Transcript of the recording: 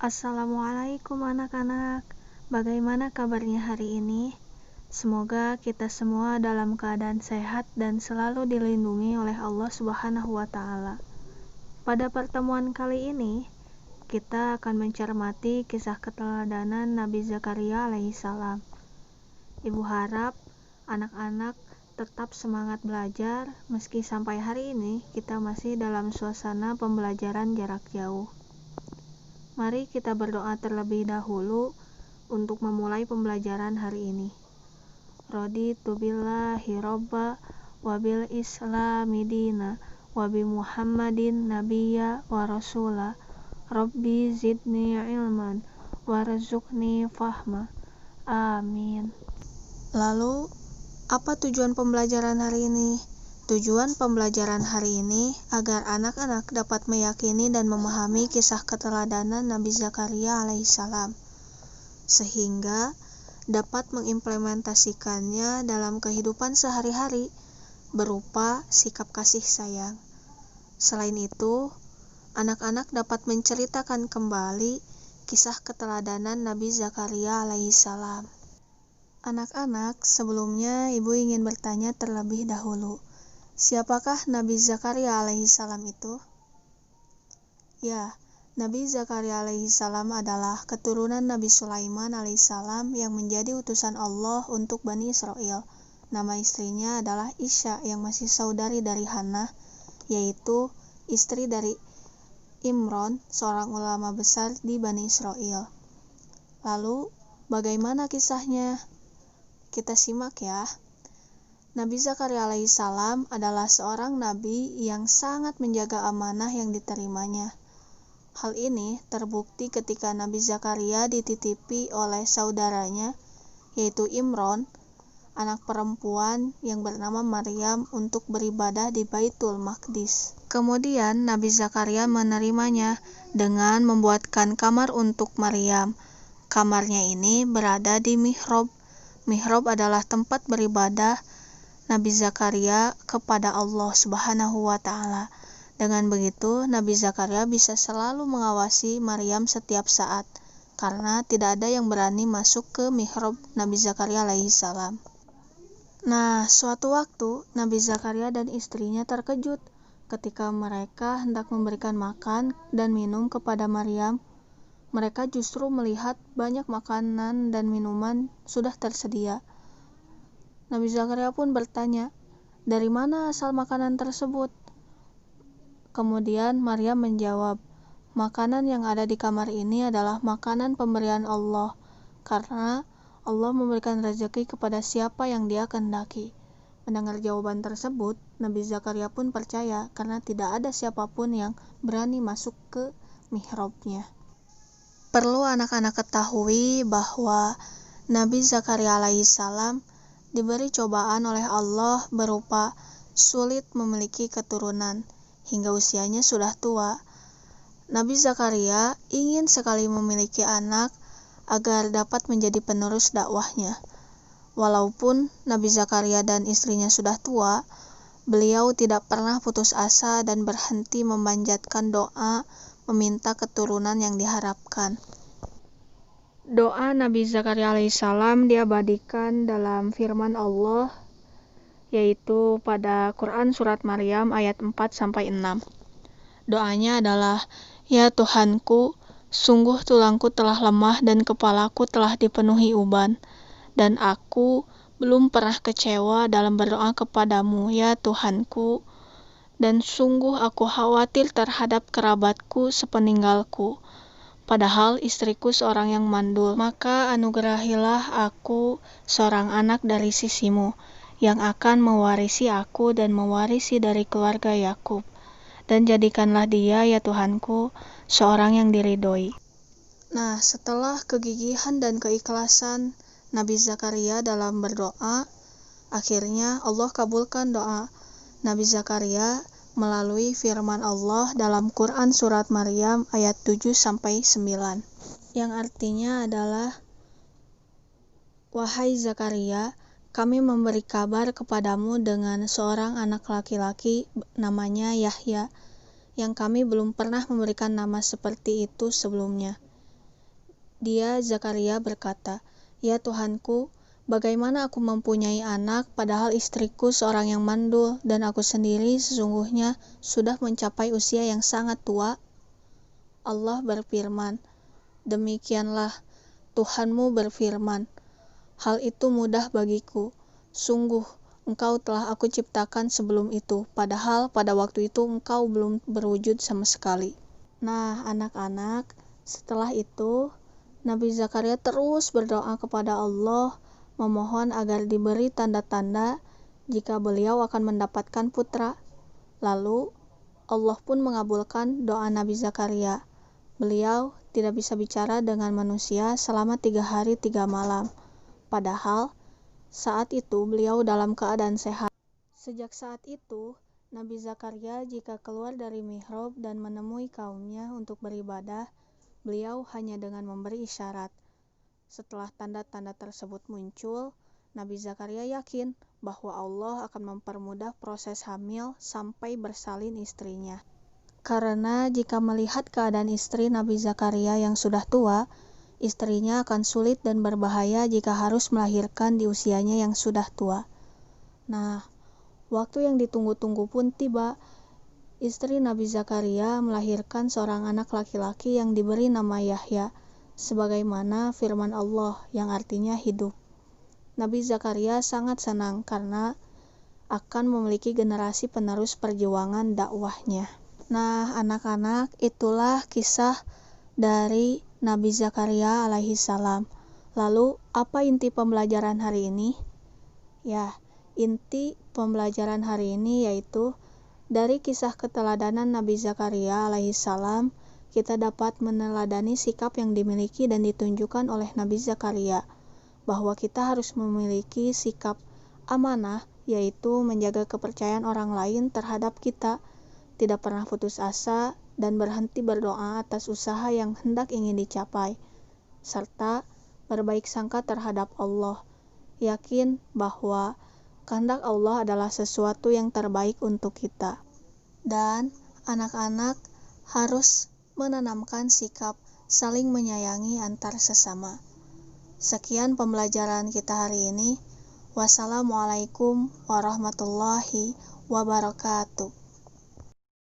Assalamualaikum anak-anak, bagaimana kabarnya hari ini? Semoga kita semua dalam keadaan sehat dan selalu dilindungi oleh Allah Subhanahu wa Ta'ala. Pada pertemuan kali ini, kita akan mencermati kisah keteladanan Nabi Zakaria alaihissalam. Ibu harap anak-anak tetap semangat belajar meski sampai hari ini kita masih dalam suasana pembelajaran jarak jauh. Mari kita berdoa terlebih dahulu untuk memulai pembelajaran hari ini. Raditu billahi robba wa bil islami dina wa bi muhammadin nabiyya wa rasula rabbi zidni ilman warzuqni fahma. Amin. Lalu, apa tujuan pembelajaran hari ini? Tujuan pembelajaran hari ini agar anak-anak dapat meyakini dan memahami kisah keteladanan Nabi Zakaria alaihissalam, sehingga dapat mengimplementasikannya dalam kehidupan sehari-hari berupa sikap kasih sayang. Selain itu, anak-anak dapat menceritakan kembali kisah keteladanan Nabi Zakaria alaihissalam. Anak-anak, sebelumnya ibu ingin bertanya terlebih dahulu. Siapakah Nabi Zakaria alaihissalam itu? Ya, Nabi Zakaria alaihissalam adalah keturunan Nabi Sulaiman alaihissalam yang menjadi utusan Allah untuk Bani Israel. Nama istrinya adalah Isya yang masih saudari dari Hannah, yaitu istri dari Imron, seorang ulama besar di Bani Israel. Lalu, bagaimana kisahnya? Kita simak ya. Nabi Zakaria alaihissalam adalah seorang nabi yang sangat menjaga amanah yang diterimanya. Hal ini terbukti ketika Nabi Zakaria dititipi oleh saudaranya, yaitu Imron, anak perempuan yang bernama Maryam untuk beribadah di Baitul Maqdis. Kemudian Nabi Zakaria menerimanya dengan membuatkan kamar untuk Maryam. Kamarnya ini berada di mihrab. Mihrab adalah tempat beribadah Nabi Zakaria kepada Allah Subhanahu wa Ta'ala. Dengan begitu, Nabi Zakaria bisa selalu mengawasi Maryam setiap saat, karena tidak ada yang berani masuk ke mihrab Nabi Zakaria alaihissalam. Nah, suatu waktu, Nabi Zakaria dan istrinya terkejut ketika mereka hendak memberikan makan dan minum kepada Maryam. Mereka justru melihat banyak makanan dan minuman sudah tersedia. Nabi Zakaria pun bertanya, "Dari mana asal makanan tersebut?" Kemudian Maryam menjawab, "Makanan yang ada di kamar ini adalah makanan pemberian Allah, karena Allah memberikan rezeki kepada siapa yang Dia kehendaki." Mendengar jawaban tersebut, Nabi Zakaria pun percaya karena tidak ada siapapun yang berani masuk ke mihrabnya. Perlu anak-anak ketahui bahwa Nabi Zakaria alaihissalam diberi cobaan oleh Allah berupa sulit memiliki keturunan hingga usianya sudah tua. Nabi Zakaria ingin sekali memiliki anak agar dapat menjadi penerus dakwahnya. Walaupun Nabi Zakaria dan istrinya sudah tua, beliau tidak pernah putus asa dan berhenti memanjatkan doa meminta keturunan yang diharapkan. Doa Nabi Zakaria alaihissalam diabadikan dalam firman Allah, yaitu pada Quran Surat Maryam ayat 4-6. Doanya adalah, "Ya Tuhanku, sungguh tulangku telah lemah dan kepalaku telah dipenuhi uban, dan aku belum pernah kecewa dalam berdoa kepadamu, ya Tuhanku, dan sungguh aku khawatir terhadap kerabatku sepeninggalku. Padahal istriku seorang yang mandul, maka anugerahilah aku seorang anak dari sisimu, yang akan mewarisi aku dan mewarisi dari keluarga Yakub. Dan jadikanlah dia, ya Tuhanku, seorang yang diridhoi." Nah, setelah kegigihan dan keikhlasan Nabi Zakaria dalam berdoa, akhirnya Allah kabulkan doa Nabi Zakaria melalui firman Allah dalam Quran Surat Maryam ayat 7-9, yang artinya adalah, "Wahai Zakaria, kami memberi kabar kepadamu dengan seorang anak laki-laki namanya Yahya, yang kami belum pernah memberikan nama seperti itu sebelumnya. Dia, Zakaria, berkata, "Ya Tuhanku, bagaimana aku mempunyai anak padahal istriku seorang yang mandul dan aku sendiri sesungguhnya sudah mencapai usia yang sangat tua?" Allah berfirman, "Demikianlah Tuhanmu berfirman, hal itu mudah bagiku. Sungguh, engkau telah aku ciptakan sebelum itu, padahal pada waktu itu engkau belum berwujud sama sekali." Nah, anak-anak, setelah itu Nabi Zakaria terus berdoa kepada Allah, memohon agar diberi tanda-tanda jika beliau akan mendapatkan putra. Lalu, Allah pun mengabulkan doa Nabi Zakaria. Beliau tidak bisa bicara dengan manusia selama 3 hari 3 malam. Padahal, saat itu beliau dalam keadaan sehat. Sejak saat itu, Nabi Zakaria jika keluar dari mihrab dan menemui kaumnya untuk beribadah, beliau hanya dengan memberi isyarat. Setelah tanda-tanda tersebut muncul, Nabi Zakaria yakin bahwa Allah akan mempermudah proses hamil sampai bersalin istrinya. Karena jika melihat keadaan istri Nabi Zakaria yang sudah tua, istrinya akan sulit dan berbahaya jika harus melahirkan di usianya yang sudah tua. Nah, waktu yang ditunggu-tunggu pun tiba. Istri Nabi Zakaria melahirkan seorang anak laki-laki yang diberi nama Yahya, sebagaimana firman Allah yang artinya hidup. Nabi Zakaria sangat senang karena akan memiliki generasi penerus perjuangan dakwahnya. Nah, anak-anak, itulah kisah dari Nabi Zakaria alaihi salam. Lalu, apa inti pembelajaran hari ini? Ya, inti pembelajaran hari ini yaitu dari kisah keteladanan Nabi Zakaria alaihi salam, kita dapat meneladani sikap yang dimiliki dan ditunjukkan oleh Nabi Zakaria, bahwa kita harus memiliki sikap amanah, yaitu menjaga kepercayaan orang lain terhadap kita, tidak pernah putus asa, dan berhenti berdoa atas usaha yang hendak ingin dicapai, serta berbaik sangka terhadap Allah, yakin bahwa kehendak Allah adalah sesuatu yang terbaik untuk kita. Dan anak-anak harus menanamkan sikap saling menyayangi antar sesama. Sekian pembelajaran kita hari ini. Wassalamualaikum warahmatullahi wabarakatuh.